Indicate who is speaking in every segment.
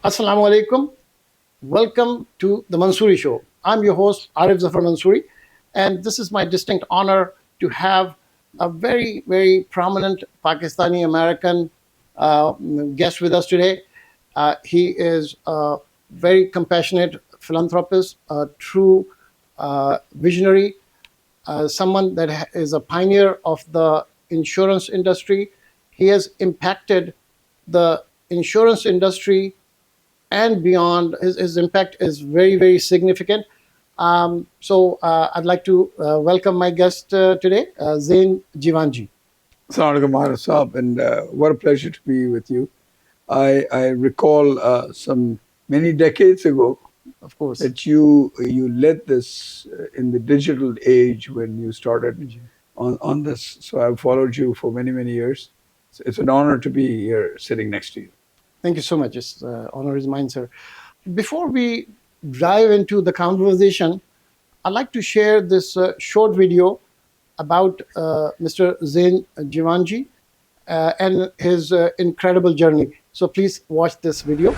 Speaker 1: Assalamu alaikum. Welcome to the Mansuri Show. I'm your host, ARY Mansuri, and this is my distinct honor to have a very, very prominent Pakistani American guest with us today. He is a very compassionate philanthropist, a true visionary, someone that is a pioneer of the insurance industry. He has impacted the insurance industry and beyond. His impact is very, very significant. So I'd like to welcome my guest today, Zain Jeewanjee.
Speaker 2: Assalamu alaikum, Saab, and what a pleasure to be with you. I recall some many decades ago,
Speaker 1: Of course.
Speaker 2: that you led this in the digital age when you started on this. So I've followed you for many, many years. So it's an honor to be here sitting next to you.
Speaker 1: Thank you so much. It's honor is mine, sir. Before we dive into the conversation, I'd like to share this short video about Mr. Zain Jeewanjee and his incredible journey. So please watch this video.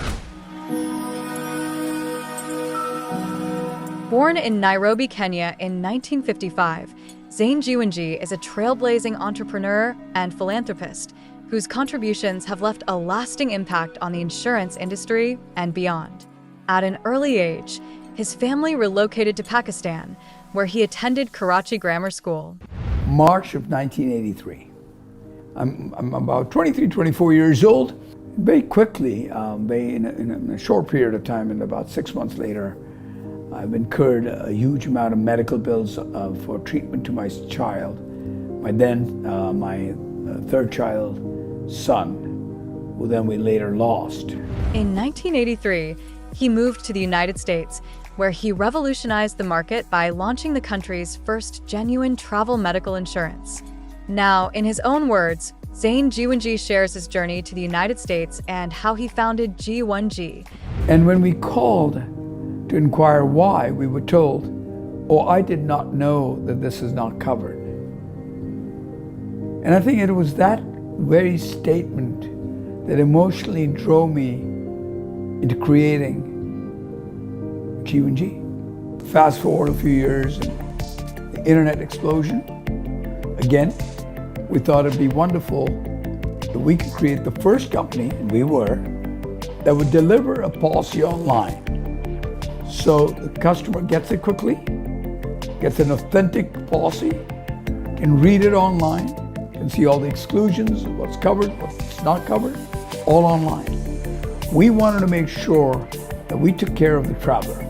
Speaker 3: Born in Nairobi, Kenya in 1955, Zain Jeewanjee is a trailblazing entrepreneur and philanthropist whose contributions have left a lasting impact on the insurance industry and beyond. At an early age, his family relocated to Pakistan, where he attended Karachi Grammar School.
Speaker 2: March of 1983. I'm about 23, 24 years old. Very quickly, in a short period of time, and about 6 months later, I've incurred a huge amount of medical bills for treatment to my child, my third child, son, who then we later lost.
Speaker 3: In 1983, he moved to the United States, where he revolutionized the market by launching the country's first genuine travel medical insurance. Now, in his own words, Zain Jeewanjee shares his journey to the United States and how he founded Jeewanjee.
Speaker 2: And when we called to inquire why, we were told, "Oh, I did not know that this is not covered." And I think it was that very statement that emotionally drove me into creating Jeewanjee. Fast forward a few years, and the internet explosion. Again, we thought it'd be wonderful that we could create the first company, and we were, that would deliver a policy online. So the customer gets it quickly, gets an authentic policy, can read it online, can see all the exclusions, what's covered, what's not covered, all online. We wanted to make sure that we took care of the traveler.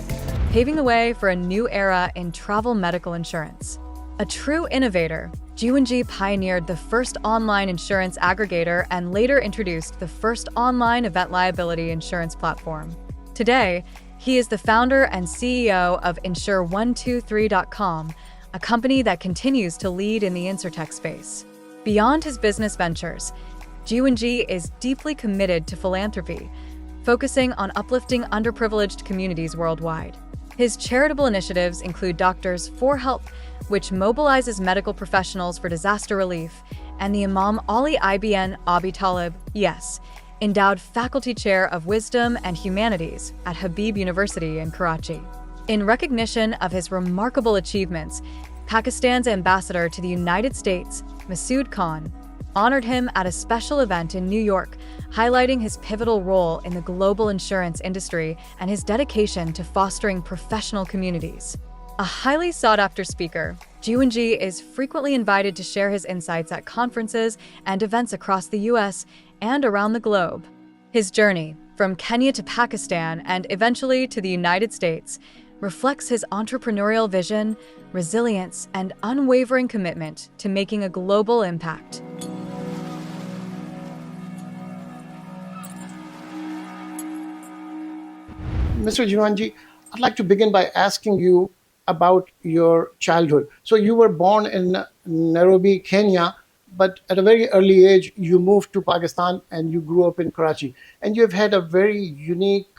Speaker 3: Paving the way for a new era in travel medical insurance. A true innovator, Jeewanjee pioneered the first online insurance aggregator and later introduced the first online event liability insurance platform. Today, he is the founder and CEO of Insure123.com, a company that continues to lead in the insurtech space. Beyond his business ventures, Jeewanjee is deeply committed to philanthropy, focusing on uplifting underprivileged communities worldwide. His charitable initiatives include Doctors for Help, which mobilizes medical professionals for disaster relief, and the Imam Ali ibn Abi Talib, endowed Faculty Chair of Wisdom and Humanities at Habib University in Karachi. In recognition of his remarkable achievements, Pakistan's ambassador to the United States, Masood Khan, honored him at a special event in New York, highlighting his pivotal role in the global insurance industry and his dedication to fostering professional communities. A highly sought-after speaker, Jeewanjee is frequently invited to share his insights at conferences and events across the U.S. and around the globe. His journey, from Kenya to Pakistan and eventually to the United States, reflects his entrepreneurial vision, resilience, and unwavering commitment to making a global impact.
Speaker 1: Mr. Jeewanjee, I'd like to begin by asking you about your childhood. So you were born in Nairobi, Kenya, but at a very early age, you moved to Pakistan and you grew up in Karachi. And you've had a very unique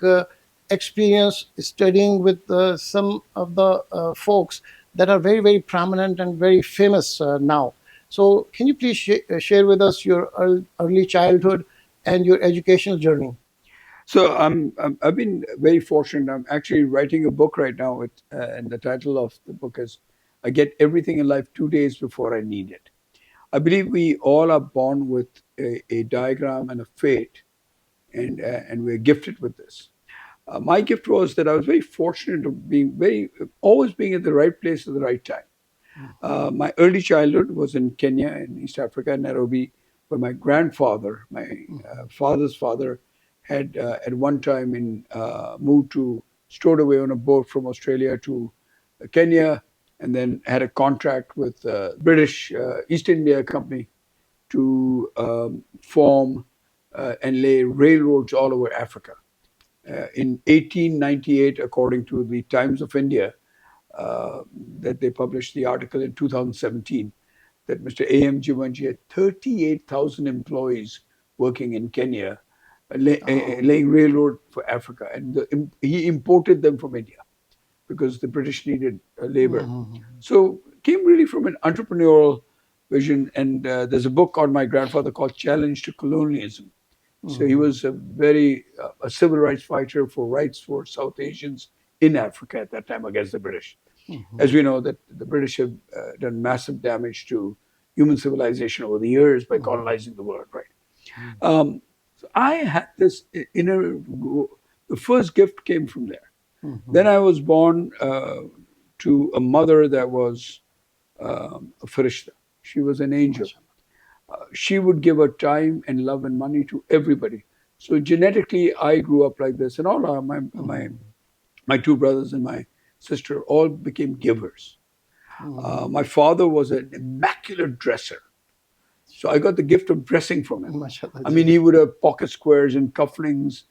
Speaker 1: experience studying with some of the folks that are very, very prominent and very famous now. So can you please share with us your early childhood and your educational journey?
Speaker 2: So I've been very fortunate. I'm actually writing a book right now, and the title of the book is "I Get Everything in Life 2 days Before I Need It." I believe we all are born with a diagram and a fate, and we're gifted with this. My gift was that I was very fortunate of always being at the right place at the right time. My early childhood was in Kenya, in East Africa, Nairobi, where my grandfather, my father's father, had at one time moved to stored away on a boat from Australia to Kenya, and then had a contract with British East India Company to form and lay railroads all over Africa. In 1898, according to the Times of India, that they published the article in 2017, that Mr. AM Jeewanjee had 38,000 employees working in Kenya, laying railroad for Africa. And he imported them from India because the British needed labor. So it came really from an entrepreneurial vision. And there's a book on my grandfather called Challenge to Colonialism. So he was a civil rights fighter for rights for South Asians in Africa at that time against the British. As we know, that the British have done massive damage to human civilization over the years by colonizing the world, right? So I had this inner, the first gift came from there. Then I was born to a mother that was a farishta. She was an angel. She would give her time and love and money to everybody. So genetically, I grew up like this, and all my two brothers and my sister all became givers. My father was an immaculate dresser. So I got the gift of dressing from him. I mean, he would have pocket squares and cufflinks.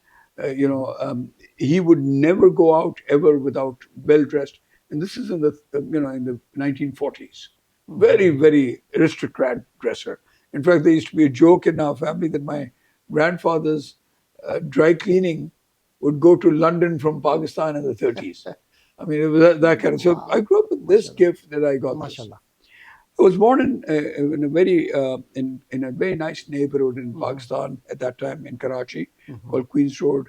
Speaker 2: He would never go out ever without well dressed. And this is in the 1940s. Very, very aristocrat dresser. In fact, there used to be a joke in our family that my grandfather's dry cleaning would go to London from Pakistan in the 30s. I mean, it was that kind of. So I grew up with this gift that I got. I was born in a very nice neighborhood in Pakistan at that time in Karachi, called Queens Road.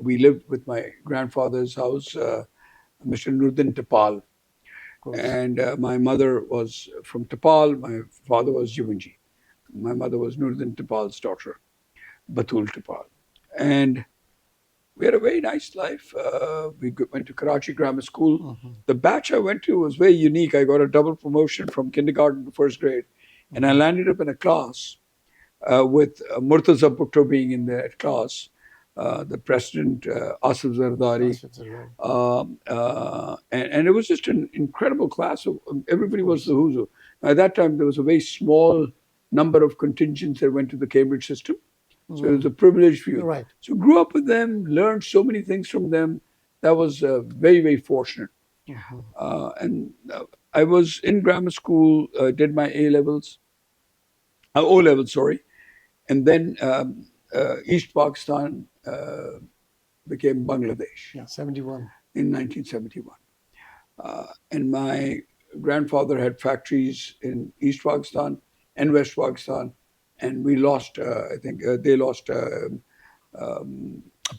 Speaker 2: We lived with my grandfather's house, Mr. Nurdin Tapal. And my mother was from Tapal. My father was Jeewanjee. My mother was Nurdin Tapal's daughter, Batul Tapal. And we had a very nice life. We went to Karachi Grammar School. The batch I went to was very unique. I got a double promotion from kindergarten to first grade. And I landed up in a class with Murtaza Bhutto being in that class, the president, Asif Zardari. And it was just an incredible class. Everybody was the who's who. At that time, there was a very small number of contingents that went to the Cambridge system. So it was a privileged view.
Speaker 1: Right.
Speaker 2: So grew up with them, learned so many things from them. That was very, very fortunate. And I was in grammar school, did my O-levels, sorry. And then East Pakistan became Bangladesh.
Speaker 1: Yeah, 71.
Speaker 2: In 1971. And my grandfather had factories in East Pakistan and West Pakistan. And we lost, they lost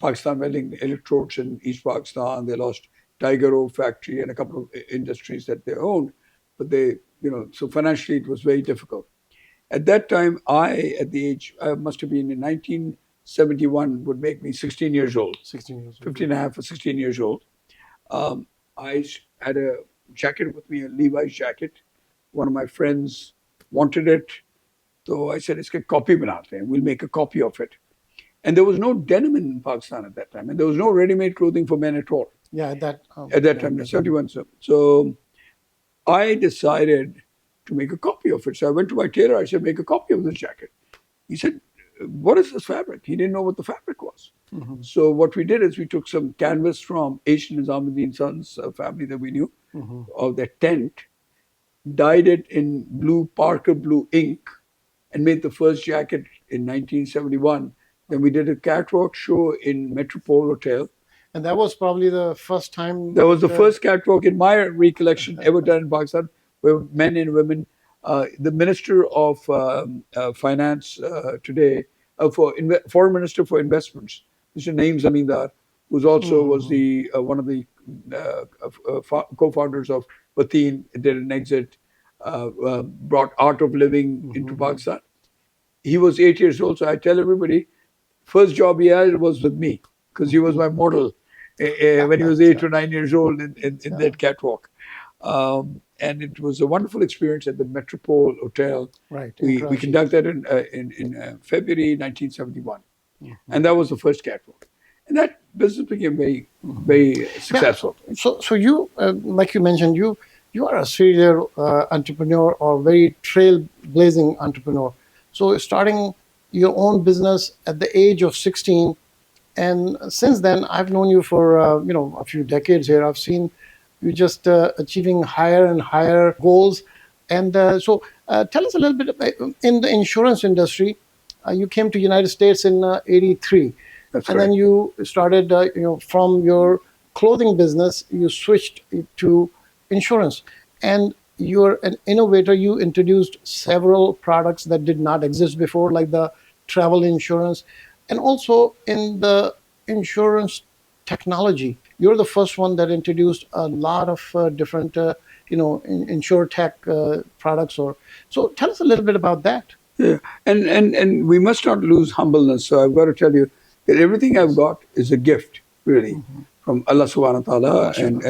Speaker 2: Pakistan Welding Electrodes in East Pakistan. They lost Tiger Road factory and a couple of industries that they owned. But so financially it was very difficult. At that time, I must have been in 1971, would make me 16 years old.
Speaker 1: 16 years old.
Speaker 2: 15 and a half or 16 years old. I had a jacket with me, a Levi's jacket. One of my friends wanted it. So I said, let's get a copy banate and we'll make a copy of it. And there was no denim in Pakistan at that time. And there was no ready-made clothing for men at all.
Speaker 1: Yeah, at that
Speaker 2: time, 71. So I decided to make a copy of it. So I went to my tailor. I said, make a copy of this jacket. He said, what is this fabric? He didn't know what the fabric was. So what we did is we took some canvas from Asian Nizamuddin Sons, a family that we knew, of their tent, dyed it in Parker blue ink, and made the first jacket in 1971. Then we did a catwalk show in Metropole Hotel.
Speaker 1: And that was probably the first time.
Speaker 2: That was the first catwalk in my recollection ever done in Pakistan, where men and women. The Minister of Finance today, Foreign Minister for Investments, Mr. Naeem Zamindar, who's also was the one of the co-founders of Wateen, did an exit, brought Art of Living into Pakistan. He was 8 years old, so I tell everybody, first job he had was with me because he was my model when he was 8 or 9 years old in that catwalk. And it was a wonderful experience at the Metropole Hotel.
Speaker 1: Right.
Speaker 2: We conducted that in February 1971. And that was the first catwalk. And that business became very successful.
Speaker 1: So you, like you mentioned, you are a serial entrepreneur or very trailblazing entrepreneur. So starting your own business at the age of 16, and since then I've known you for a few decades here. I've seen you just achieving higher and higher goals. And so tell us a little bit about, in the insurance industry, you came to United States in '83.
Speaker 2: That's
Speaker 1: and
Speaker 2: right.
Speaker 1: then you started, from your clothing business, you switched to insurance. And you're an innovator. You introduced several products that did not exist before, like the travel insurance. And also in the insurance technology, you're the first one that introduced a lot of different, insure products. So tell us a little bit about that.
Speaker 2: Yeah, and we must not lose humbleness. So I've got to tell you that everything I've got is a gift, really, from Allah Subhanahu wa Taala, and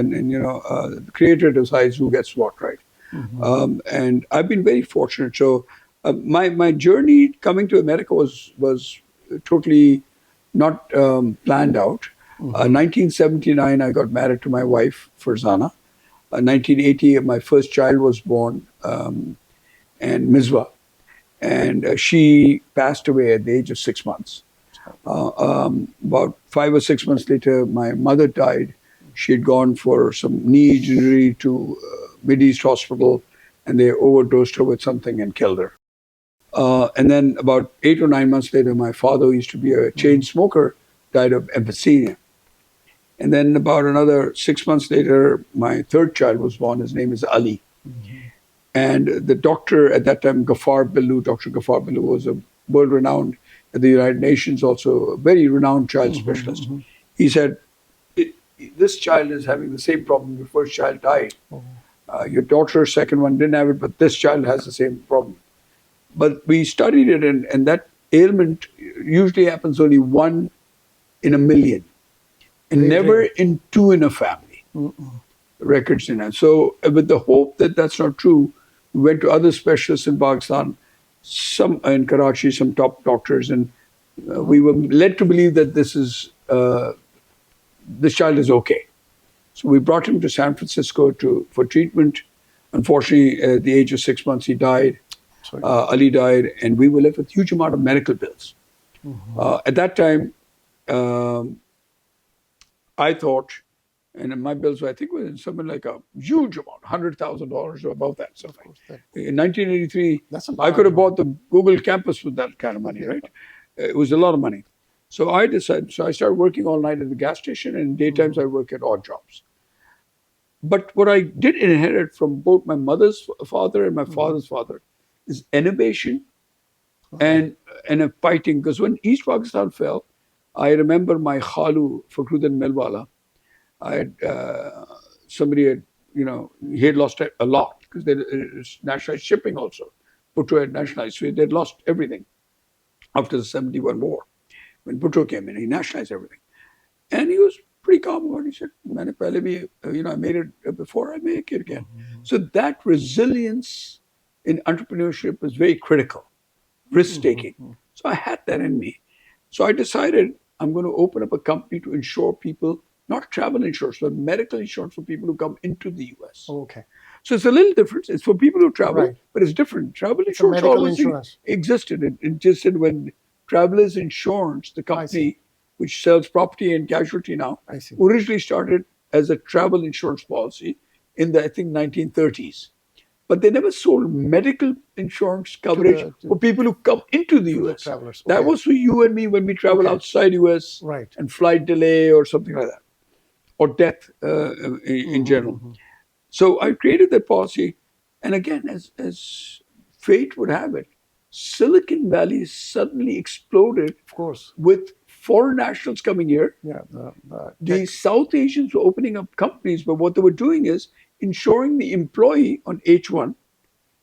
Speaker 2: the Creator decides who gets what, right? And I've been very fortunate. So my journey coming to America was totally not planned out. 1979, I got married to my wife, Farzana. 1980, my first child was born, and Mizwa. And she passed away at the age of 6 months. About 5 or 6 months later, my mother died. She had gone for some knee injury to Mideast Hospital, and they overdosed her with something and killed her. And then about 8 or 9 months later, my father, who used to be a chain smoker, died of emphysema. And then about another 6 months later, my third child was born. His name is Ali. And the doctor at that time, Dr. Ghaffar Billu, was a world-renowned at the United Nations, also a very renowned child specialist. He said, this child is having the same problem. Your first child died. Your daughter's second one didn't have it, but this child has the same problem. But we studied it, and that ailment usually happens only 1 in a million, and never in 2 in a family. Records in it. So with the hope that that's not true, we went to other specialists in Pakistan, some in Karachi, some top doctors, and we were led to believe that this child is okay. So we brought him to San Francisco for treatment. Unfortunately, at the age of 6 months, he died. Ali died, and we were left with a huge amount of medical bills. At that time, I thought, and my bills were, I think, was something like a huge amount, $100,000 or above that. So in 1983, I could have bought the Google campus with that kind of money, right? It was a lot of money. So I decided, I started working all night at the gas station, and in daytimes I work at odd jobs. But what I did inherit from both my mother's father and my father's father is innovation and a fighting. Because when East Pakistan fell, I remember my Khalu, Fakhruddin Melwala, somebody had, he had lost a lot because they nationalized shipping also. Bhutto had nationalized, so they'd lost everything after the 71 war. When Bhutto came in, he nationalized everything. And he was pretty calm about it. He said, Maine pehle bhi, I made it before, I make it again. So that resilience in entrepreneurship is very critical, risk-taking. So I had that in me. So I decided I'm going to open up a company to insure people, not travel insurance, but medical insurance for people who come into the US.
Speaker 1: Okay.
Speaker 2: So it's a little different. It's for people who travel, but it's different. Travel insurance always existed. It just said when Travelers Insurance, the company which sells property and casualty now, originally started as a travel insurance policy in the, I think, 1930s. But they never sold medical insurance coverage for people who come into the US. That was for you and me when we travel outside US and flight delay or something like that, or death in general. So I created that policy. And again, as fate would have it, Silicon Valley suddenly exploded
Speaker 1: Of course.
Speaker 2: with foreign nationals coming here.
Speaker 1: Yeah. The
Speaker 2: The
Speaker 1: tech.
Speaker 2: South Asians were opening up companies, but what they were doing is ensuring the employee on H1,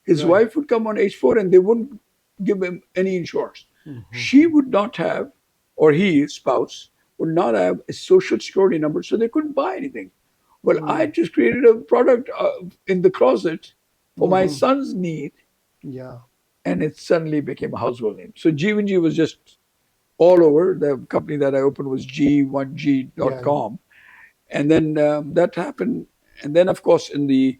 Speaker 2: his
Speaker 1: Right.
Speaker 2: wife would come on H4 and they wouldn't give him any insurance. She would not have, or he, his spouse, would not have a social security number, so they couldn't buy anything. Well, I just created a product in the closet for my son's need,
Speaker 1: Yeah.
Speaker 2: and it suddenly became a household name. So Jeewanjee was just all over. The company that I opened was
Speaker 1: Yeah.
Speaker 2: G1G.com. And then that happened. And then, of course, in the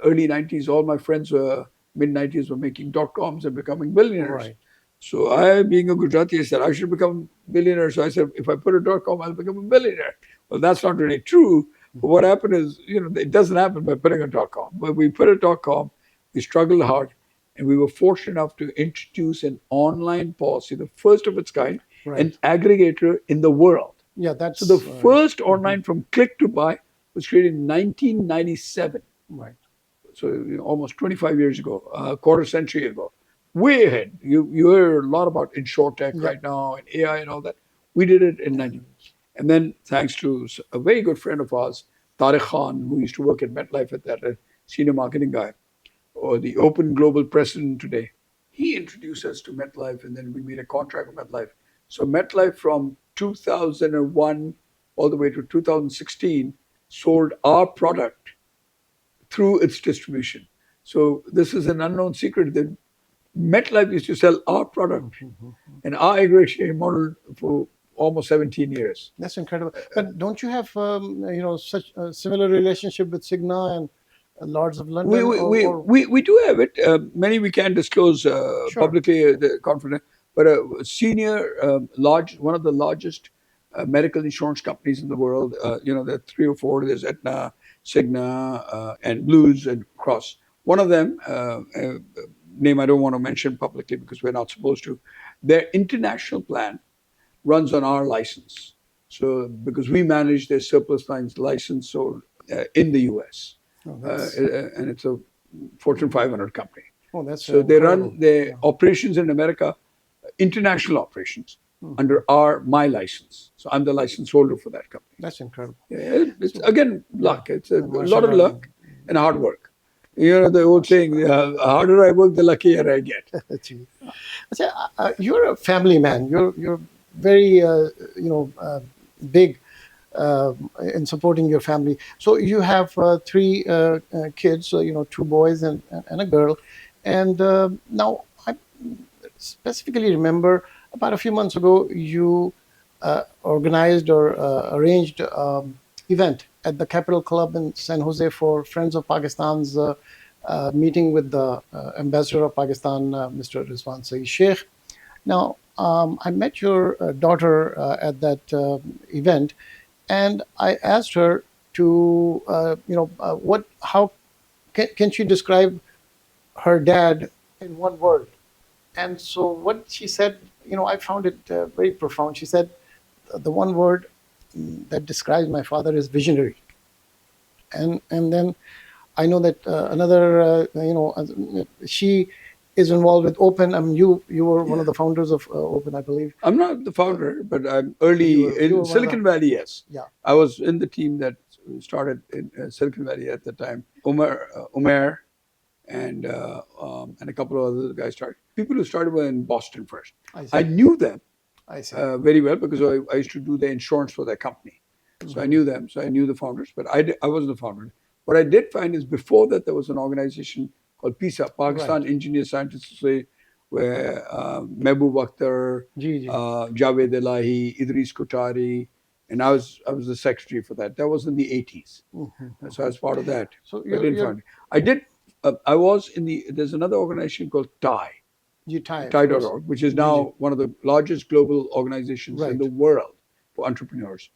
Speaker 2: early 90s, all my friends were mid 90s were making .coms and becoming billionaires.
Speaker 1: Right.
Speaker 2: So I, being a Gujarati, I said I should become a billionaire. So I said, if I put a .com, I'll become a billionaire. Well, that's not really true. But what happened is, it doesn't happen by putting a .com. But we put a .com, we struggled hard, and we were fortunate enough to introduce an online policy, the first of its kind, an
Speaker 1: Right.
Speaker 2: aggregator in the world.
Speaker 1: Yeah. That's
Speaker 2: So the first online from click to buy was created in 1997.
Speaker 1: right.
Speaker 2: So almost 25 years ago, a quarter century ago, way ahead. You hear a lot about insurtech right now and AI and all that. We did it in 90. And then thanks to a very good friend of ours, Tariq Khan, who used to work at MetLife at that, a senior marketing guy, or the Open Global President today, he introduced us to MetLife, and then we made a contract with MetLife. So MetLife from 2001 all the way to 2016 sold our product through its distribution. So this is an unknown secret that MetLife used to sell our product and our aggregation model for almost 17 years.
Speaker 1: That's incredible. But don't you have such a similar relationship with Cigna and Lords of London?
Speaker 2: We do have it. Many we can't disclose publicly, the confident, but a senior, one of the largest medical insurance companies in the world. There are 3 or 4. There's Aetna, Cigna, and Blues and Cross. One of them, name I don't want to mention publicly because we're not supposed to, their international plan runs on our license. So because we manage their surplus lines license sold in the US. And it's a Fortune 500 company.
Speaker 1: Oh, that's
Speaker 2: so they run their operations in America, international operations, under my license. So I'm the license holder for that company.
Speaker 1: That's incredible.
Speaker 2: It's again luck. It's a lot of luck and hard work. The old saying, the harder I work, the luckier I get.
Speaker 1: You're a family man. You're very big in supporting your family. So you have 3 kids, 2 boys and a girl. And now I specifically remember about a few months ago, you organized or arranged event at the Capital Club in San Jose for Friends of Pakistan's meeting with the Ambassador of Pakistan, Mr. Rizwan Saeed Sheikh. Now, I met your daughter at that event, and I asked her to, how can she describe her dad in one word? And so what she said, I found it very profound. She said, the one word that describes my father is visionary. And then I know that another, she is involved with Open. I mean, you were one of the founders of Open, I believe.
Speaker 2: I'm not the founder, but I'm early in Silicon Valley, yes.
Speaker 1: Yeah.
Speaker 2: I was in the team that started in Silicon Valley at the time. Umair and a couple of other guys started. People who started were in Boston first. I knew them very well because I used to do the insurance for their company. So I knew them. So I knew the founders, but I wasn't the founder. What I did find is before that there was an organization called PISA, Pakistan Engineer Scientists Society, where Mehboob Akhtar, Javed Elahi, Idris Kotari, and I was the secretary for that. That was in the 80s. So I was part of that.
Speaker 1: So
Speaker 2: I was in there's another organization called TIE. TIE.org, which is now one of the largest global organizations in the world for entrepreneurs.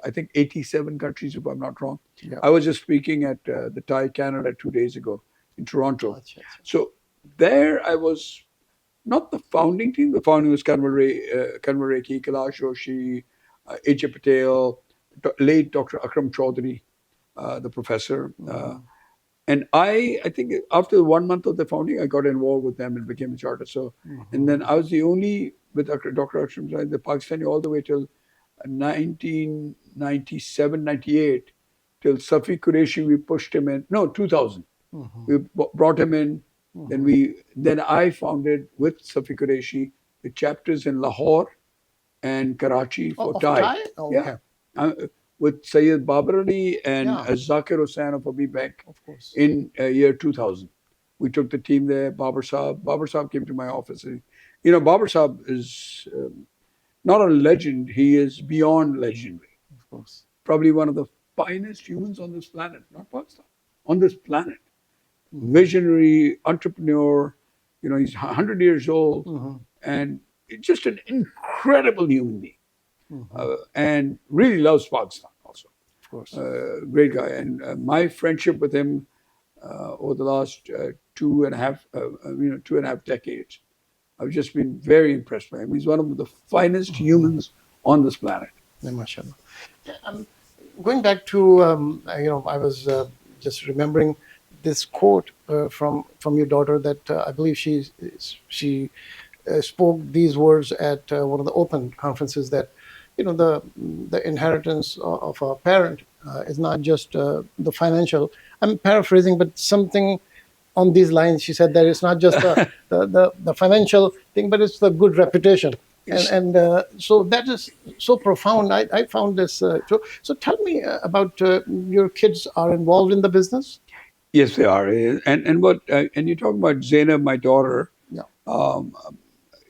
Speaker 2: I think 87 countries, if I'm not wrong. Yeah. I was just speaking at the TIE Canada 2 days ago in Toronto. So there I was not the founding team. The founding was Kanwar Rekhi, Kailash Joshi, H.A. Patel, late Dr. Akram Chaudhary, the professor. And I think after 1 month of the founding, I got involved with them and became a charter. So, and then I was the only, with Dr. Akram Zain, the Pakistani, all the way till 1997, 98, till Safi Qureshi, we pushed him in. No, 2000. We brought him in. Then I founded with Safi Qureshi the chapters in Lahore and Karachi for
Speaker 1: Of
Speaker 2: Thai.
Speaker 1: Thai? Oh,
Speaker 2: Yeah.
Speaker 1: okay.
Speaker 2: With Sayyid Babar Ali and
Speaker 1: Yeah.
Speaker 2: Zakir Hussain of Abi Bank
Speaker 1: Of course.
Speaker 2: in year 2000. We took the team there. Babar Saab came to my office. Babar Saab is not a legend. He is beyond legendary.
Speaker 1: Of course.
Speaker 2: Probably one of the finest humans on this planet, not Pakistan, on this planet. Visionary, entrepreneur. He's 100 years old and just an incredible human being. And really loves Pakistan also.
Speaker 1: Of course.
Speaker 2: Great guy. And my friendship with him over the last 2.5 decades, I've just been very impressed by him. He's one of the finest humans on this planet.
Speaker 1: Yeah, mashallah. Going back to, I was just remembering this quote from your daughter that I believe she spoke these words at one of the open conferences that, the inheritance of a parent is not just the financial. I'm paraphrasing, but something on these lines. She said that it's not just the financial thing, but it's the good reputation. And so that is so profound. I found this. So tell me about your kids are involved in the business?
Speaker 2: Yes, they are. And you talk about Zainab, my daughter.
Speaker 1: Yeah.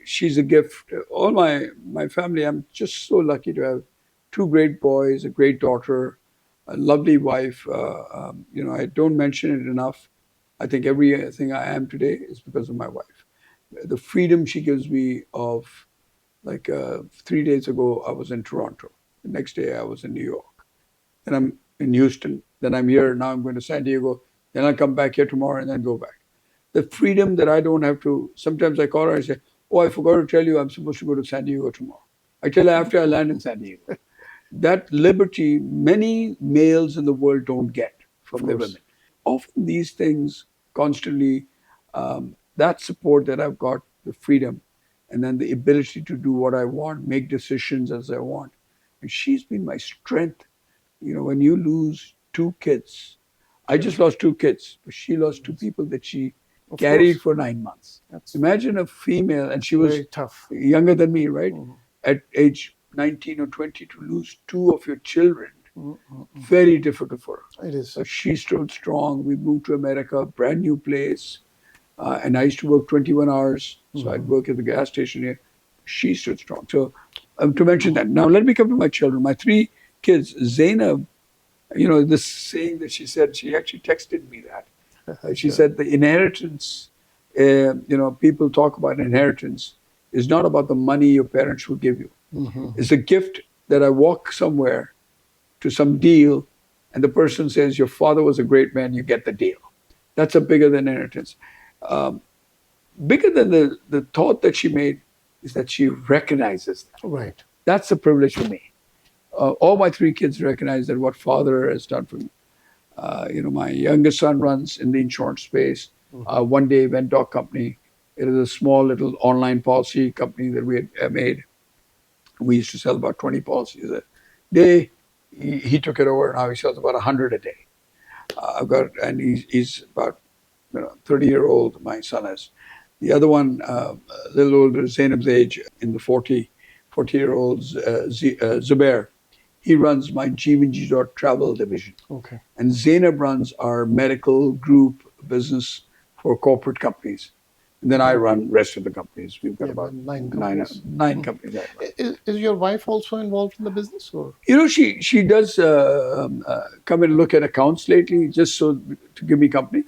Speaker 2: She's a gift. All my family, I'm just so lucky to have two great boys, a great daughter, a lovely wife. I don't mention it enough. I think everything I am today is because of my wife. The freedom she gives me of, 3 days ago, I was in Toronto. The next day, I was in New York. Then I'm in Houston. Then I'm here. Now I'm going to San Diego. Then I'll come back here tomorrow and then go back. The freedom that I don't have to, sometimes I call her and I say, oh, I forgot to tell you I'm supposed to go to San Diego tomorrow. I tell her after I land in San Diego. That liberty, many males in the world don't get from their women. Often these things constantly, that support that I've got, the freedom, and then the ability to do what I want, make decisions as I want. And she's been my strength. When you lose two kids, I just lost two kids, but she lost two people that she carried for 9 months. Imagine a female, and she was
Speaker 1: very tough,
Speaker 2: younger than me, right? At age 19 or 20, to lose two of your children, very difficult for her.
Speaker 1: It is.
Speaker 2: So she stood strong. We moved to America, brand new place. And I used to work 21 hours. So I'd work at the gas station here. She stood strong. So to mention that. Now let me come to my children. My three kids, Zainab, this saying that she said, she actually texted me that. She said the inheritance, people talk about inheritance, is not about the money your parents will give you. It's a gift that I walk somewhere to some deal and the person says, your father was a great man, you get the deal. That's a bigger than inheritance. Bigger than the thought that she made is that she recognizes that.
Speaker 1: Right.
Speaker 2: That's a privilege for me. All my three kids recognize that what father has done for me. My youngest son runs in the insurance space, One Day Event Dog Company. It is a small little online policy company that we had made. We used to sell about 20 policies a day. He took it over. Now he sells about 100 a day. And he's about 30-year-old, my son is. The other one, a little older, Zainab's age, in the 40-year-old, Zubair. He runs my Jeewanjee travel division.
Speaker 1: Okay.
Speaker 2: And Zainab runs our medical group business for corporate companies. And then I run rest of the companies. We've got about nine companies.
Speaker 1: Is your wife also involved in the business? Or?
Speaker 2: She does come and look at accounts lately, just so to give me company.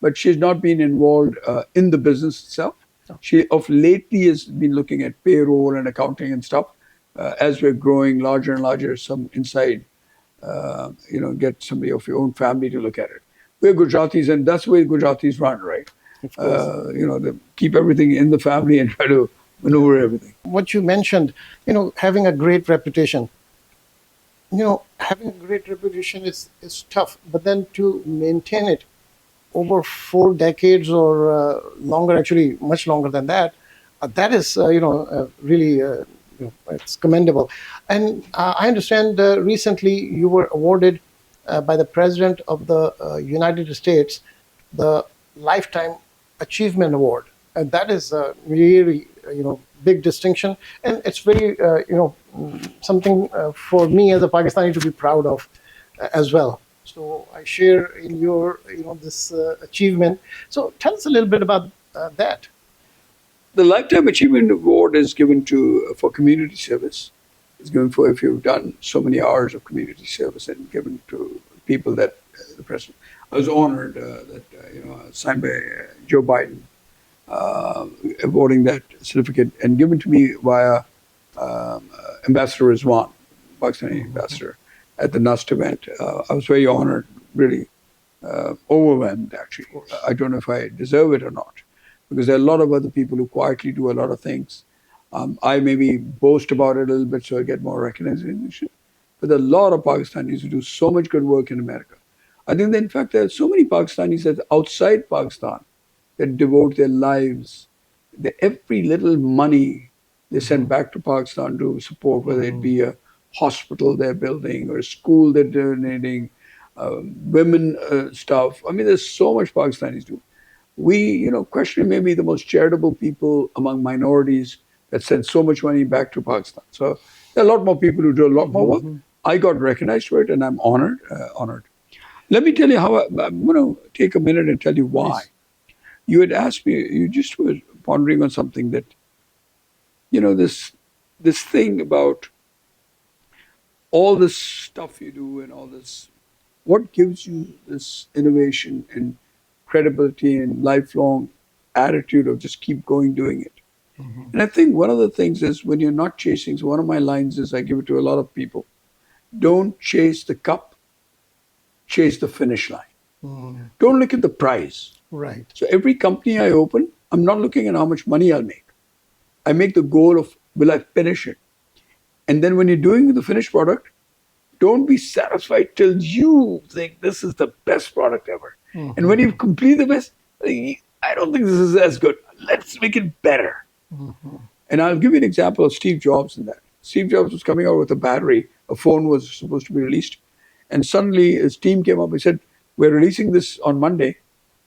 Speaker 2: But she's not been involved in the business itself. No. She of lately has been looking at payroll and accounting and stuff. As we're growing larger and larger, some inside, get somebody of your own family to look at it. We're Gujaratis, and that's the way Gujaratis run, right? They keep everything in the family and try to maneuver everything.
Speaker 1: What you mentioned, having a great reputation. Having a great reputation is tough, but then to maintain it over 4 decades or longer, actually much longer than that. That is, really, it's commendable. And I understand recently you were awarded by the President of the United States the Lifetime Achievement Award, and that is really, big distinction, and it's very, something for me as a Pakistani to be proud of as well. So I share in your, this achievement. So tell us a little bit about that.
Speaker 2: The Lifetime Achievement Award is given for community service. It's given for if you've done so many hours of community service, and given to people that the president. I was honored that signed by Joe Biden, awarding that certificate, and given to me via Ambassador Rizwan, Pakistani ambassador, at the NUST event. I was very honored, really overwhelmed, actually. I don't know if I deserve it or not, because there are a lot of other people who quietly do a lot of things. I maybe boast about it a little bit so I get more recognition. But there are a lot of Pakistanis who do so much good work in America. I think that, in fact, there are so many Pakistanis that outside Pakistan that devote their lives, every little money they send back to Pakistan to support, whether it be a hospital they're building or a school they're donating, women stuff. I mean, there's so much Pakistanis do. We, question maybe the most charitable people among minorities that send so much money back to Pakistan. So there are a lot more people who do a lot more work. I got recognized for it, and I'm honored. Let me tell you how I'm going to take a minute and tell you why. Yes. You had asked me, you just were pondering on something that, this thing about all this stuff you do and all this, what gives you this innovation and credibility and lifelong attitude of just keep going doing it. And I think one of the things is when you're not chasing, so one of my lines is I give it to a lot of people, don't chase the cup, chase the finish line. Don't look at the prize.
Speaker 1: Right.
Speaker 2: So every company I open, I'm not looking at how much money I'll make. I make the goal of, will I finish it? And then when you're doing the finished product, don't be satisfied till you think this is the best product ever. And when you complete the best, I don't think this is as good. Let's make it better. And I'll give you an example of Steve Jobs in that. Steve Jobs was coming out with a battery. A phone was supposed to be released. And suddenly his team came up and said, we're releasing this on Monday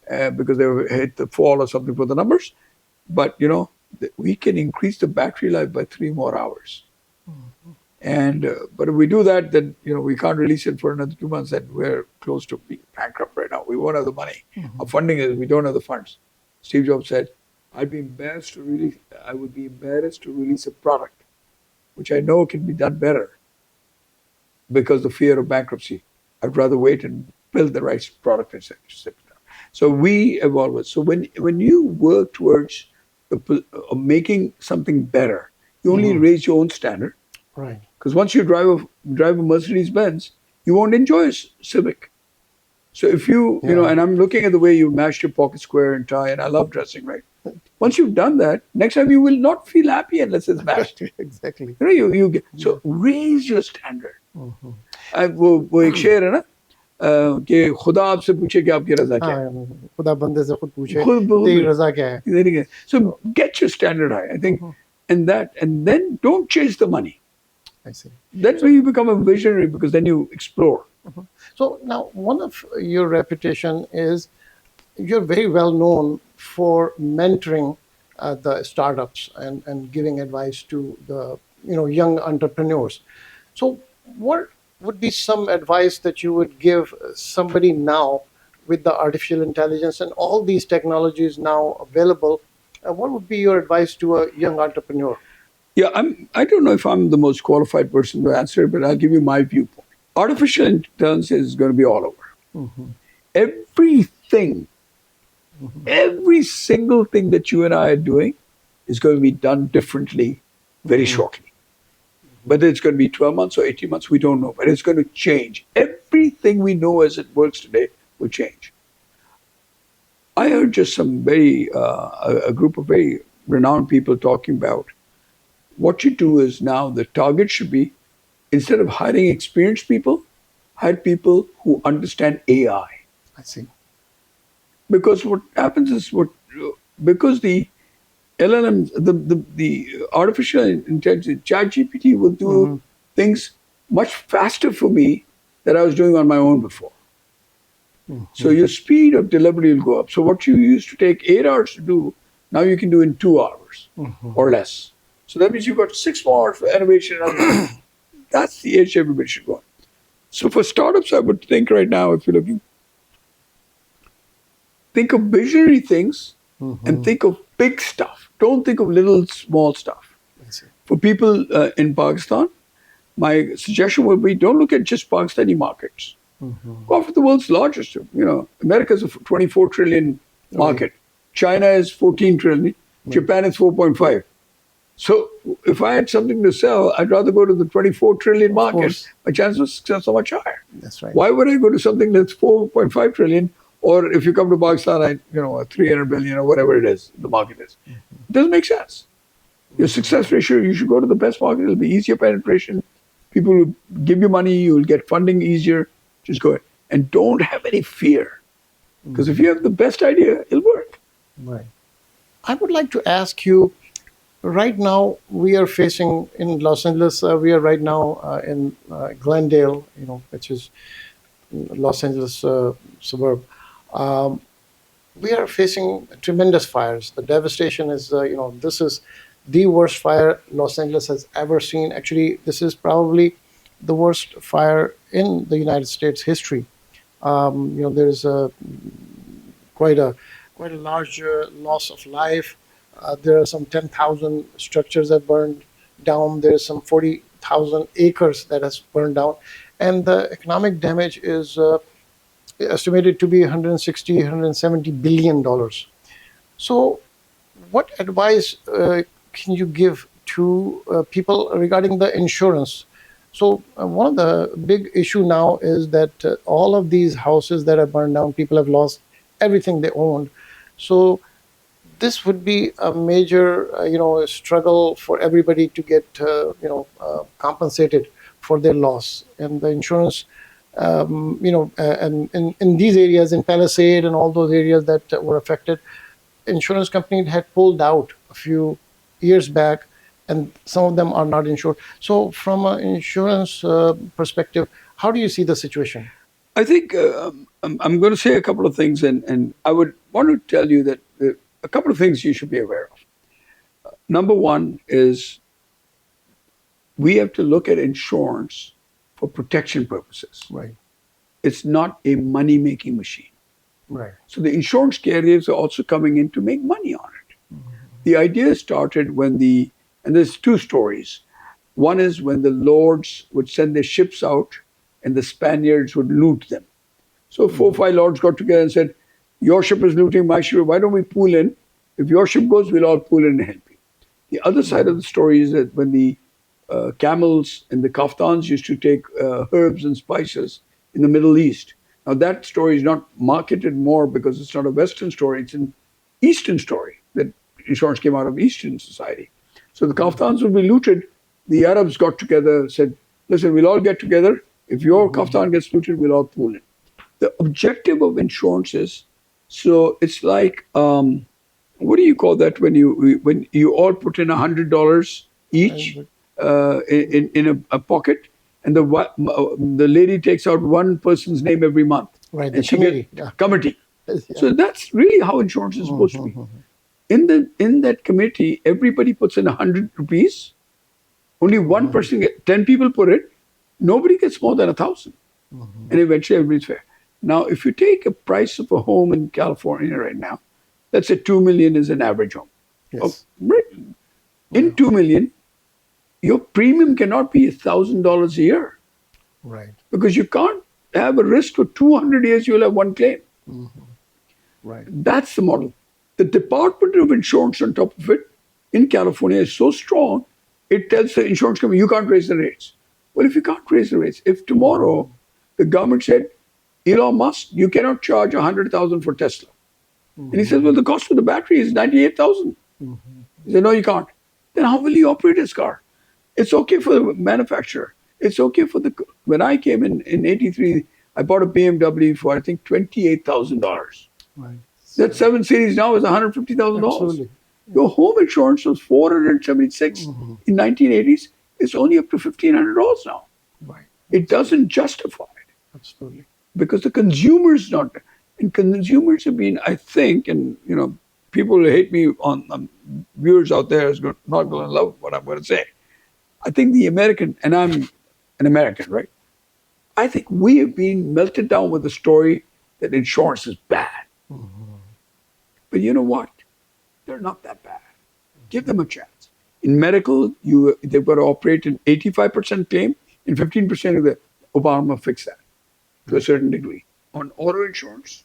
Speaker 2: because they hit the fall or something for the numbers. But, we can increase the battery life by 3 more hours. And but if we do that, then we can't release it for another 2 months, and we're close to being bankrupt right now. We won't have the money. Our funding is we don't have the funds. Steve Jobs said, I would be embarrassed to release a product which I know can be done better because the fear of bankruptcy. I'd rather wait and build the right product and sit it down. So we evolve it. So when you work towards making something better, you only raise your own standard.
Speaker 1: Right.
Speaker 2: Because once you drive a Mercedes-Benz, you won't enjoy a Civic. So if you, and I'm looking at the way you matched your pocket square and tie, and I love dressing, right? Once you've done that, next time you will not feel happy unless it's matched.
Speaker 1: Exactly.
Speaker 2: You get, so raise your standard. वो एक शेर है ना कि खुदा आपसे पूछे कि आपकी रजा क्या है?
Speaker 1: खुदा बंदे से खुद पूछे तेरी रजा क्या है?
Speaker 2: So get your standard high, I think, and then don't chase the money.
Speaker 1: I see.
Speaker 2: That's where you become a visionary, because then you explore.
Speaker 1: So now, one of your reputation is you're very well known for mentoring the startups and giving advice to the young entrepreneurs. So what would be some advice that you would give somebody now with the artificial intelligence and all these technologies now available? What would be your advice to a young entrepreneur?
Speaker 2: Yeah, I don't know if I'm the most qualified person to answer, but I'll give you my viewpoint. Artificial intelligence is going to be all over. Everything, every single thing that you and I are doing is going to be done differently very shortly. Whether it's going to be 12 months or 18 months, we don't know, but it's going to change. Everything we know as it works today will change. I heard just some a group of very renowned people talking about what you do is now the target should be, instead of hiring experienced people, hire people who understand AI.
Speaker 1: I see.
Speaker 2: Because what happens is because the LLM, the artificial intelligence, ChatGPT will do things much faster for me than I was doing on my own before. So your speed of delivery will go up. So what you used to take 8 hours to do, now you can do in 2 hours or less. So that means you've got 6 more hours for innovation. That's the age everybody should go on. So for startups, I would think right now, if you're looking, think of visionary things and think of big stuff. Don't think of little, small stuff. For people in Pakistan, my suggestion would be don't look at just Pakistani markets. Go for the world's largest. America is a 24 trillion market. China is 14 trillion. Japan is 4.5. So if I had something to sell, I'd rather go to the 24 trillion market. My chances of success are much higher.
Speaker 1: That's right.
Speaker 2: Why would I go to something that's 4.5 trillion? Or if you come to Pakistan, 300 billion or whatever it is, the market is. It doesn't make sense. Your success ratio, you should go to the best market. It'll be easier penetration. People will give you money. You'll get funding easier. Just go ahead. And don't have any fear. Because if you have the best idea, it'll work.
Speaker 1: Right. I would like to ask you, right now we are facing in Los Angeles, we are right now in Glendale, which is Los Angeles suburb. We are facing tremendous fires. The devastation is, this is the worst fire Los Angeles has ever seen. Actually, this is probably the worst fire in the United States history. There's quite a large loss of life. There are some 10,000 structures that burned down. There's some 40,000 acres that has burned down. And the economic damage is estimated to be $170 billion. So what advice can you give to people regarding the insurance? So one of the big issue now is that all of these houses that are burned down, people have lost everything they owned. So this would be a major, struggle for everybody to get, compensated for their loss. And the insurance, and in these areas, in Palisade and all those areas that were affected, insurance companies had pulled out a few years back, and some of them are not insured. So from an insurance perspective, how do you see the situation?
Speaker 2: I think I'm going to say a couple of things, and I would want to tell you that a couple of things you should be aware of. Number one is we have to look at insurance for protection purposes.
Speaker 1: Right.
Speaker 2: It's not a money-making machine.
Speaker 1: Right.
Speaker 2: So the insurance carriers are also coming in to make money on it. The idea started when and there's two stories. One is when the lords would send their ships out and the Spaniards would loot them. So 4 or 5 lords got together and said, your ship is looting my ship, why don't we pool in? If your ship goes, we'll all pool in and help you. The other side of the story is that when the camels and the kaftans used to take herbs and spices in the Middle East. Now that story is not marketed more because it's not a Western story, it's an Eastern story that insurance came out of Eastern society. So the kaftans would be looted. The Arabs got together, said, listen, we'll all get together. If your kaftan gets looted, we'll all pool it. The objective of insurance is, so it's like, what do you call that when you all put in $100 each in a pocket, and the lady takes out one person's name every month.
Speaker 1: Right,
Speaker 2: and she gets committee. Yeah. So that's really how insurance is supposed to be. In that committee, everybody puts in 100 rupees. Only one person 10 people put it. Nobody gets more than 1,000. And eventually everybody's fair. Now, if you take a price of a home in California right now, let's say 2 million is an average home.
Speaker 1: Yes.
Speaker 2: In 2 million, your premium cannot be $1,000 a year.
Speaker 1: Right.
Speaker 2: Because you can't have a risk for 200 years, you'll have one claim.
Speaker 1: Right.
Speaker 2: That's the model. The Department of Insurance on top of it in California is so strong, it tells the insurance company, you can't raise the rates. Well, if you can't raise the rates, if tomorrow the government said, Elon Musk, you cannot charge $100,000 for Tesla. And he says, well, the cost of the battery is $98,000. He said, no, you can't. Then how will you operate his car? It's okay for the manufacturer. It's okay for when I came in 83, I bought a BMW for, I think, $28,000.
Speaker 1: Right.
Speaker 2: That 7 Series now is $150,000.
Speaker 1: Absolutely.
Speaker 2: Your home insurance was $476 in 1980s. It's only up to $1,500 now.
Speaker 1: Right.
Speaker 2: It doesn't justify it
Speaker 1: Absolutely.
Speaker 2: because the consumer's not. And consumers have been, I think, and people who hate me on viewers out there is not going to love what I'm going to say. I think the American, and I'm an American, right? I think we have been melted down with the story that insurance is bad. But you know what? They're not that bad. Give them a chance. In medical, they've got to operate in 85% claim and 15% of the Obama fix that to a certain degree. On auto insurance,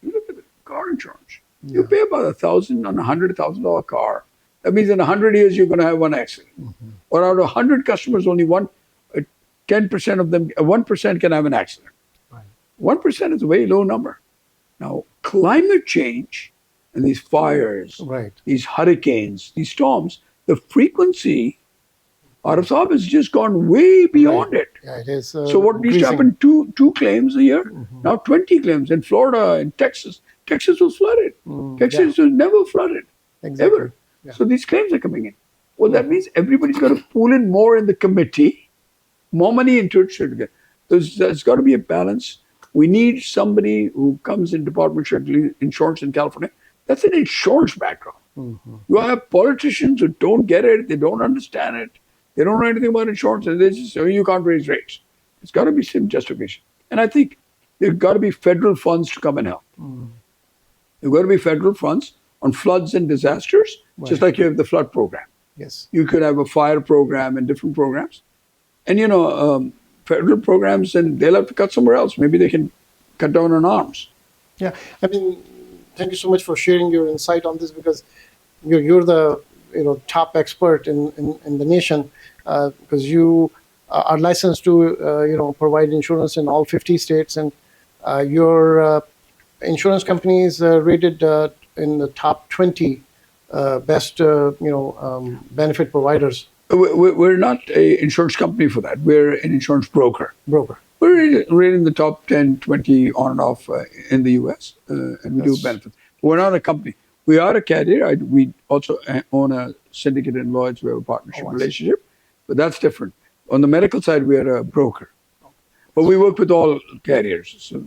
Speaker 2: you look at the car insurance. You pay about $1,000 on a $100,000 car. That means in 100 years you're going to have one accident. Or out of 100 customers, only 10% of them, 1% can have an accident. 1% is a very low number. Now, climate change and these fires, these hurricanes, these storms, the frequency out of South has just gone way beyond it.
Speaker 1: Yeah, it is.
Speaker 2: So what used to happen, two claims a year, now 20 claims in Florida, in Texas. Texas was flooded. Texas was never flooded, ever. Yeah. So these claims are coming in. Well, that means everybody's got to pull in more in the committee, more money into it. There's got to be a balance. We need somebody who comes in Department of Insurance in California. That's an insurance background. You have politicians who don't get it. They don't understand it. They don't know anything about insurance. And they just say, you can't raise rates. It's got to be some justification. And I think there's got to be federal funds to come and help. There's got to be federal funds on floods and disasters, just like you have the flood program.
Speaker 1: Yes.
Speaker 2: You could have a fire program and different programs. And, federal programs, and they'll have to cut somewhere else. Maybe they can cut down on arms.
Speaker 1: Yeah. I mean, thank you so much for sharing your insight on this, because you're the top expert in the nation, because you are licensed to provide insurance in all 50 states, and your insurance company is rated in the top 20 best benefit providers.
Speaker 2: We're not an insurance company for that. We're an insurance broker. We're rated in the top 10, 20 on and off in the U.S. And we do benefits. We're not a company. We are a carrier. We also own a syndicate in Lloyd's. We have a partnership relationship, but that's different. On the medical side, we are a broker. But we work with all carriers. So,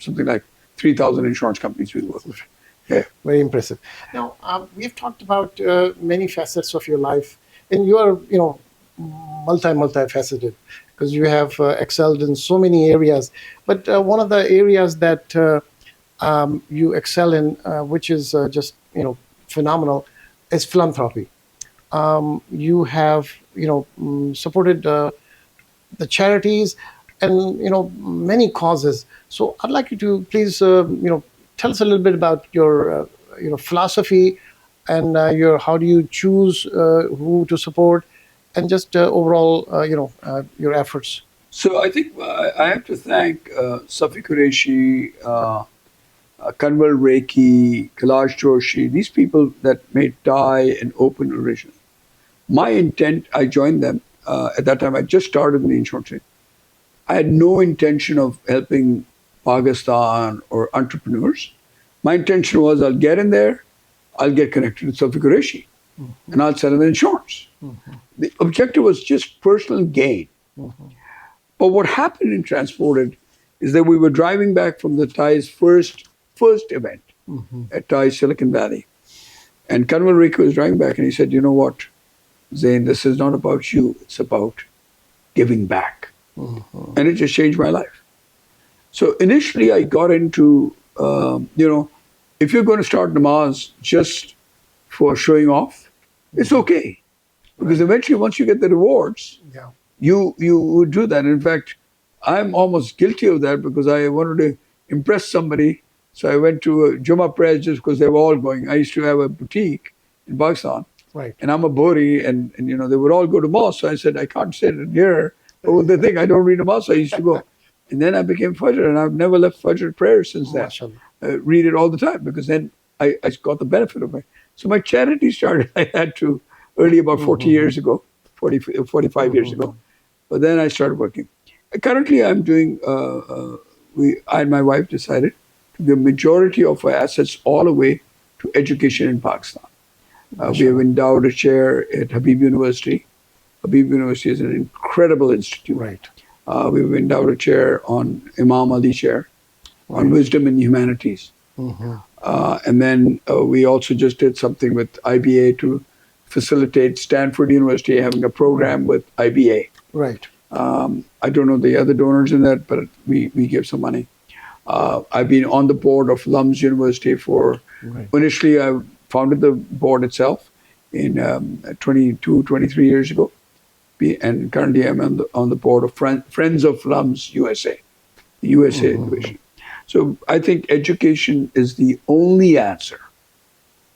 Speaker 2: something like 3,000 insurance companies we work with. Yeah.
Speaker 1: Very impressive. Now, we've talked about many facets of your life, and you are, multifaceted, because you have excelled in so many areas. But one of the areas that you excel in, which is just phenomenal, is philanthropy. You have supported the charities and many causes. So I'd like you to please tell us a little bit about your philosophy and how do you choose who to support, and just overall your efforts.
Speaker 2: So I think I have to thank Safi Qureshi, Kanwal Reiki, Kailash Joshi, these people that made Thai and open originally. My intent, I joined them. At that time, I just started in the insurance trade. I had no intention of helping Pakistan or entrepreneurs. My intention was I'll get in there, I'll get connected with Safi Qureshi, and I'll sell them insurance. The objective was just personal gain. But what happened in Transported is that we were driving back from the Thai's first event at Thai Silicon Valley. And Kanwal Reiki was driving back and he said, you know what, Zain, this is not about you, it's about giving back. And it just changed my life. So initially I got into, if you're going to start namaz just for showing off, it's okay. Because eventually once you get the rewards, you would do that. In fact, I'm almost guilty of that because I wanted to impress somebody. So I went to a Jummah prayers just because they were all going. I used to have a boutique in Pakistan. And I'm a Bori, and they would all go to mosque. So I said, I can't sit in here. But they think I don't read a mosque. I used to go. And then I became Fajr, and I've never left Fajr prayer since then. Read it all the time, because then I got the benefit of it. So my charity started, I had to, early about 40 years ago, 45 years ago. But then I started working. Currently I'm doing, I and my wife decided the majority of our assets all the way to education in Pakistan. We have endowed a chair at Habib University. Habib University is an incredible institute.
Speaker 1: Right.
Speaker 2: We've endowed a chair on Imam Ali Chair on wisdom and humanities. And then we also just did something with IBA to facilitate Stanford University having a program with IBA.
Speaker 1: Right.
Speaker 2: I don't know the other donors in that, but we give some money. I've been on the board of Lums University for, initially I founded the board itself in 23 years ago. And currently I'm on the board of Friends of Lums USA, the USA division. So I think education is the only answer,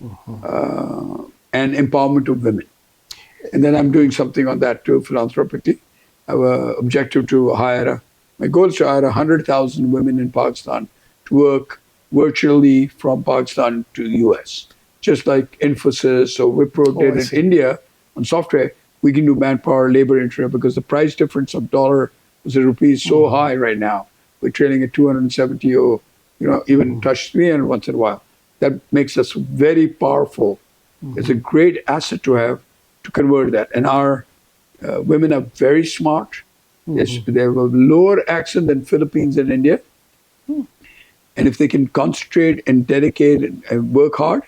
Speaker 2: and empowerment of women. And then I'm doing something on that too, philanthropically. I have an objective to my goal is to hire 100,000 women in Pakistan to work virtually from Pakistan to the US. Just like Infosys or Wipro did in India on software, we can do manpower, labor intern, because the price difference of dollar versus rupee is so high right now. We're trading at 270 or even touch 300 once in a while. That makes us very powerful. It's a great asset to have to convert that. And our women are very smart. Yes, they have a lower accent than Philippines and India. And if they can concentrate and dedicate and work hard,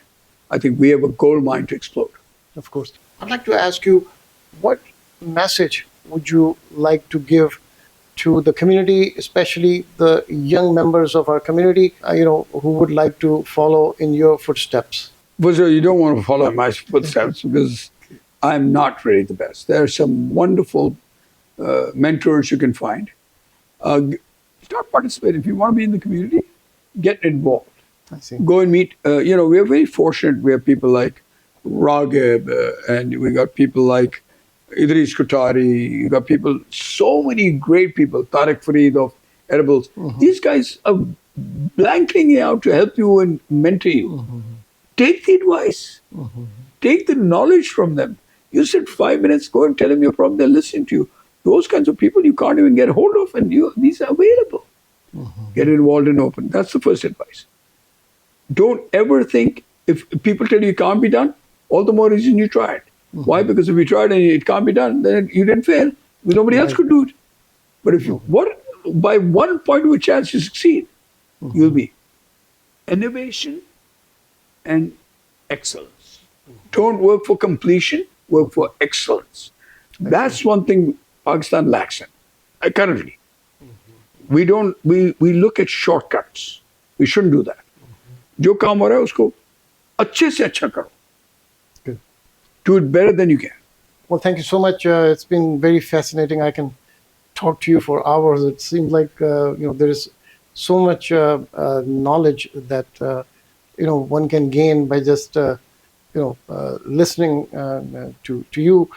Speaker 2: I think we have a gold mine to explode.
Speaker 1: Of course. I'd like to ask you, what message would you like to give to the community, especially the young members of our community, who would like to follow in your footsteps?
Speaker 2: Well, you don't want to follow my footsteps because I'm not really the best. There are some wonderful mentors you can find. Start participating. If you want to be in the community, get involved.
Speaker 1: I see.
Speaker 2: Go and meet. We are very fortunate. We have people like Raghib, and we got people like Idris Kutari. You got people, so many great people. Tariq Farid of Edibles. These guys are blanking out to help you and mentor you. Take the advice. Take the knowledge from them. You sit 5 minutes, go and tell them your problem. They're listening to you. Those kinds of people you can't even get a hold of, and these are available. Get involved and open. That's the first advice. Don't ever think, if people tell you it can't be done, all the more reason you try it. Why? Because if you tried and it can't be done, then you didn't fail. Nobody else could do it. But if by 1 point of a chance you succeed, you'll be innovation and excellence. Don't work for completion, work for excellence. That's one thing Pakistan lacks in currently. We look at shortcuts. We shouldn't do that. जो काम हो रहा है उसको अच्छे से अच्छा करो.
Speaker 1: Good.
Speaker 2: Do it better than you can.
Speaker 1: Well, thank you so much. It's been very fascinating. I can talk to you for hours. It seems like there is so much knowledge that one can gain by just listening to you.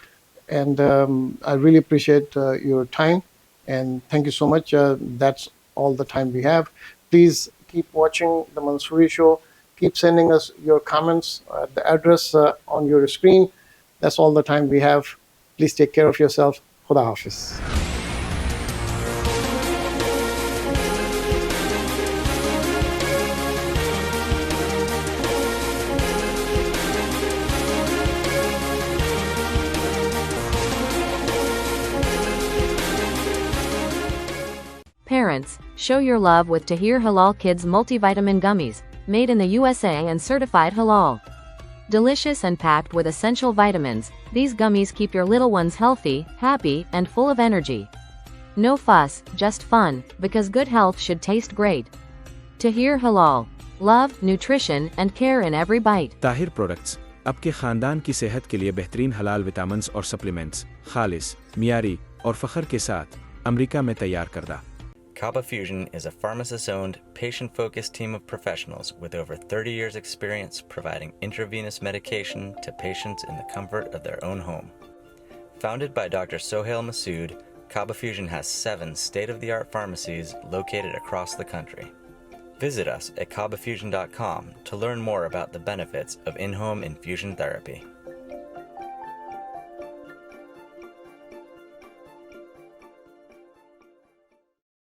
Speaker 1: And I really appreciate your time. And thank you so much. That's all the time we have. Please keep watching The Mansuri Show. Keep sending us your comments at the address on your screen. That's all the time we have. Please take care of yourself. Khuda Hafiz.
Speaker 4: Parents, show your love with Tahir Halal Kids multivitamin gummies, made in the USA and certified halal. Delicious and packed with essential vitamins, these gummies keep your little ones healthy, happy, and full of energy. No fuss, just fun, because good health should taste great. Tahir Halal. Love, nutrition, and care in every bite.
Speaker 5: Tahir Products. आपके खानदान की सेहत के लिए बेहतरीन हलाल vitamins और supplements, खालिस, मियारी और फखर के साथ अमेरिका में तैयार करदा.
Speaker 6: Kaba Fusion is a pharmacist-owned, patient-focused team of professionals with over 30 years' experience providing intravenous medication to patients in the comfort of their own home. Founded by Dr. Sohail Masood, Kaba Fusion has 7 state-of-the-art pharmacies located across the country. Visit us at kabafusion.com to learn more about the benefits of in-home infusion therapy.